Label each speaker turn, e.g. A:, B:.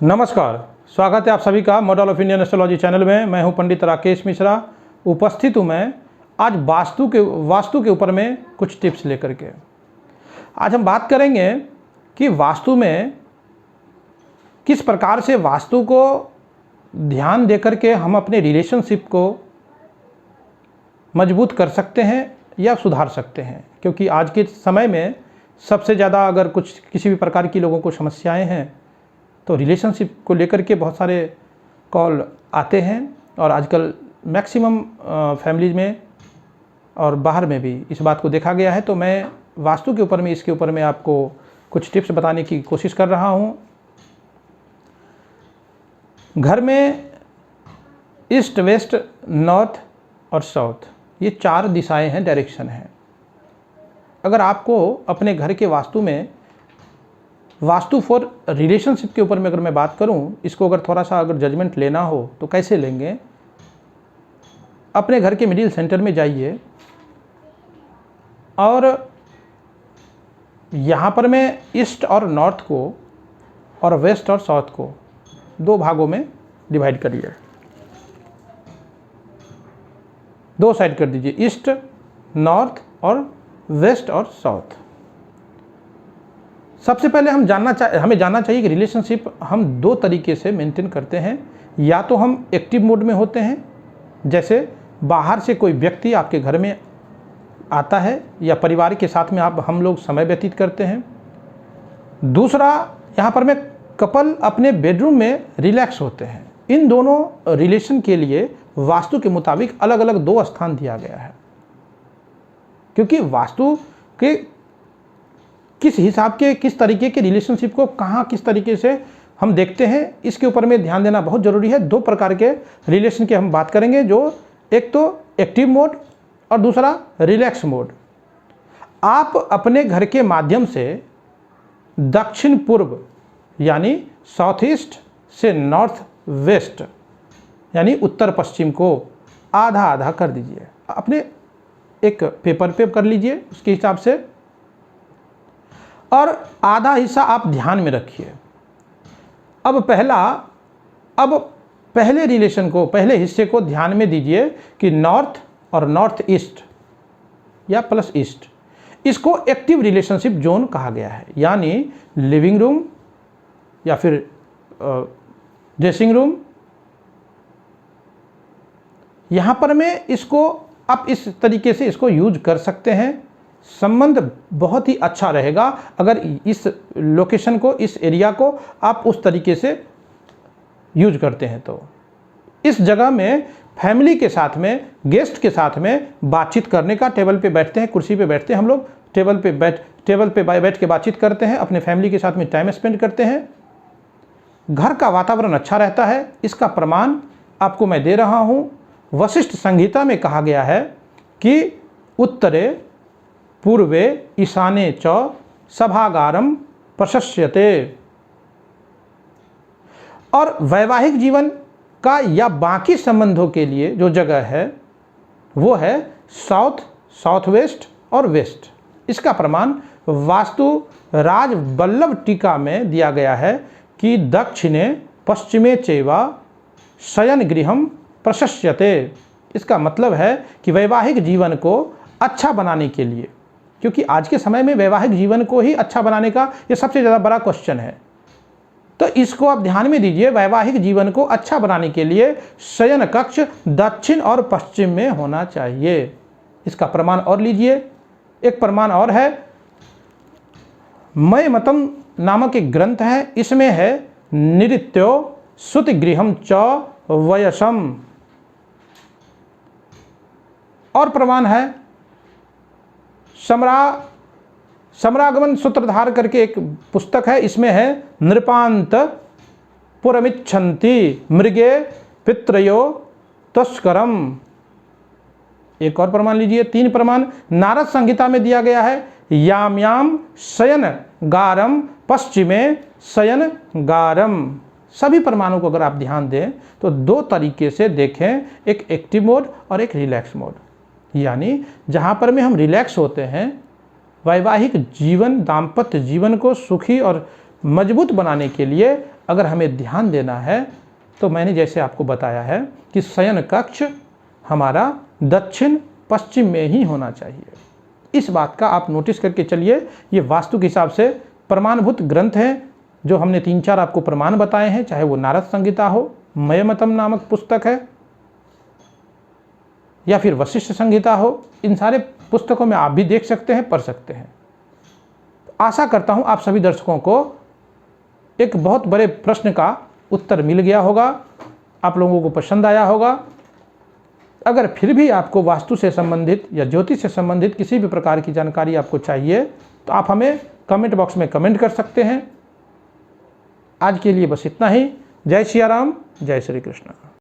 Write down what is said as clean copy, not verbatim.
A: नमस्कार, स्वागत है आप सभी का model of Indian astrology channel में। मैं हूं पंडित राकेश मिश्रा, उपस्थित हूं मैं आज वास्तु के ऊपर में कुछ टिप्स लेकर के। आज हम बात करेंगे कि वास्तु में किस प्रकार से वास्तु को ध्यान देकर के हम अपने रिलेशनशिप को मजबूत कर सकते हैं या सुधार सकते हैं। क्योंकि आज के समय में सबसे ज़्यादा अगर किसी भी प्रकार की लोगों को समस्याएं हैं तो रिलेशनशिप को लेकर के बहुत सारे कॉल आते हैं और आजकल मैक्सिमम फैमिलीज में और बाहर में भी इस बात को देखा गया है। तो मैं वास्तु के ऊपर में इसके ऊपर में आपको कुछ टिप्स बताने की कोशिश कर रहा हूँ। घर में ईस्ट, वेस्ट, नॉर्थ और साउथ, ये 4 दिशाएं हैं, डायरेक्शन है। अगर आपको अपने घर के वास्तु फॉर रिलेशनशिप के ऊपर में अगर मैं बात करूं, इसको अगर थोड़ा सा अगर जजमेंट लेना हो तो कैसे लेंगे। अपने घर के मिडिल सेंटर में जाइए और यहाँ पर मैं ईस्ट और नॉर्थ को और वेस्ट और साउथ को 2 भागों में डिवाइड करिए। 2 साइड कर दीजिए, ईस्ट, नॉर्थ और वेस्ट और साउथ। सबसे पहले हमें जानना चाहिए कि रिलेशनशिप हम 2 तरीके से मेंटेन करते हैं। या तो हम एक्टिव मोड में होते हैं, जैसे बाहर से कोई व्यक्ति आपके घर में आता है या परिवार के साथ में हम लोग समय व्यतीत करते हैं। दूसरा, यहाँ पर में कपल अपने बेडरूम में रिलैक्स होते हैं। इन दोनों रिलेशन के लिए वास्तु के मुताबिक अलग अलग 2 स्थान दिया गया है। क्योंकि वास्तु के किस हिसाब के किस तरीके के रिलेशनशिप को कहाँ किस तरीके से हम देखते हैं, इसके ऊपर में ध्यान देना बहुत ज़रूरी है। 2 प्रकार के रिलेशन की हम बात करेंगे, जो एक तो एक्टिव मोड और दूसरा रिलैक्स मोड। आप अपने घर के माध्यम से दक्षिण पूर्व यानी साउथ ईस्ट से नॉर्थ वेस्ट यानी उत्तर पश्चिम को आधा आधा कर दीजिए। अपने एक पेपर पे कर लीजिए उसके हिसाब से, और आधा हिस्सा आप ध्यान में रखिए। अब पहले हिस्से को ध्यान में दीजिए कि नॉर्थ और नॉर्थ ईस्ट या प्लस ईस्ट, इसको एक्टिव रिलेशनशिप जोन कहा गया है। यानी लिविंग रूम या फिर ड्रेसिंग रूम, यहाँ पर में इसको आप इस तरीके से इसको यूज कर सकते हैं। संबंध बहुत ही अच्छा रहेगा अगर इस लोकेशन को, इस एरिया को आप उस तरीके से यूज करते हैं। तो इस जगह में फैमिली के साथ में, गेस्ट के साथ में बातचीत करने का, टेबल पे बैठते हैं, कुर्सी पे बैठते हैं, हम लोग टेबल पे बैठ के बातचीत करते हैं, अपने फैमिली के साथ में टाइम स्पेंड करते हैं। घर का वातावरण अच्छा रहता है। इसका प्रमाण आपको मैं दे रहा हूँ। वशिष्ठ संहिता में कहा गया है कि उत्तरे पूर्वे ईशाने च सभागारम प्रशस्यते। और वैवाहिक जीवन का या बाकी संबंधों के लिए जो जगह है वो है साउथ, साउथ वेस्ट और वेस्ट। इसका प्रमाण वास्तु राज वल्लभ टीका में दिया गया है कि दक्षिणे पश्चिमे चैवा शयन गृहम प्रशस्यते। इसका मतलब है कि वैवाहिक जीवन को अच्छा बनाने के लिए, क्योंकि आज के समय में वैवाहिक जीवन को ही अच्छा बनाने का ये सबसे ज़्यादा बड़ा क्वेश्चन है। तो इसको आप ध्यान में दीजिए। वैवाहिक जीवन को अच्छा बनाने के लिए शयन कक्ष दक्षिण और पश्चिम में होना चाहिए। इसका प्रमाण और लीजिए। एक प्रमाण और है, मय मतम नामक एक ग्रंथ है, इसमें है नृत्यो सुति गृहम च वयसम। और प्रमाण है सम्रागमन सूत्रधार करके एक पुस्तक है, इसमें है नृपांत पुरमिच्छन्ति मृगे पित्रयो तस्करम। एक और प्रमाण लीजिए। 3 प्रमाण नारद संहिता में दिया गया है, याम याम शयन गारम पश्चिमे शयन गारम। सभी प्रमाणों को अगर आप ध्यान दें तो 2 तरीके से देखें, एक एक्टिव मोड और एक रिलैक्स मोड। यानी जहाँ पर में हम रिलैक्स होते हैं, वैवाहिक जीवन, दाम्पत्य जीवन को सुखी और मजबूत बनाने के लिए अगर हमें ध्यान देना है तो मैंने जैसे आपको बताया है कि शयन कक्ष हमारा दक्षिण पश्चिम में ही होना चाहिए। इस बात का आप नोटिस करके चलिए। ये वास्तु के हिसाब से प्रमाणभूत ग्रंथ हैं, जो हमने 3-4 आपको प्रमाण बताए हैं, चाहे वो नारद संहिता हो, मयमतम नामक पुस्तक है, या फिर वशिष्ठ संहिता हो। इन सारे पुस्तकों में आप भी देख सकते हैं, पढ़ सकते हैं। आशा करता हूं आप सभी दर्शकों को एक बहुत बड़े प्रश्न का उत्तर मिल गया होगा, आप लोगों को पसंद आया होगा। अगर फिर भी आपको वास्तु से संबंधित या ज्योतिष से संबंधित किसी भी प्रकार की जानकारी आपको चाहिए तो आप हमें कमेंट बॉक्स में कमेंट कर सकते हैं। आज के लिए बस इतना ही। जय सिया राम, जय श्री कृष्ण।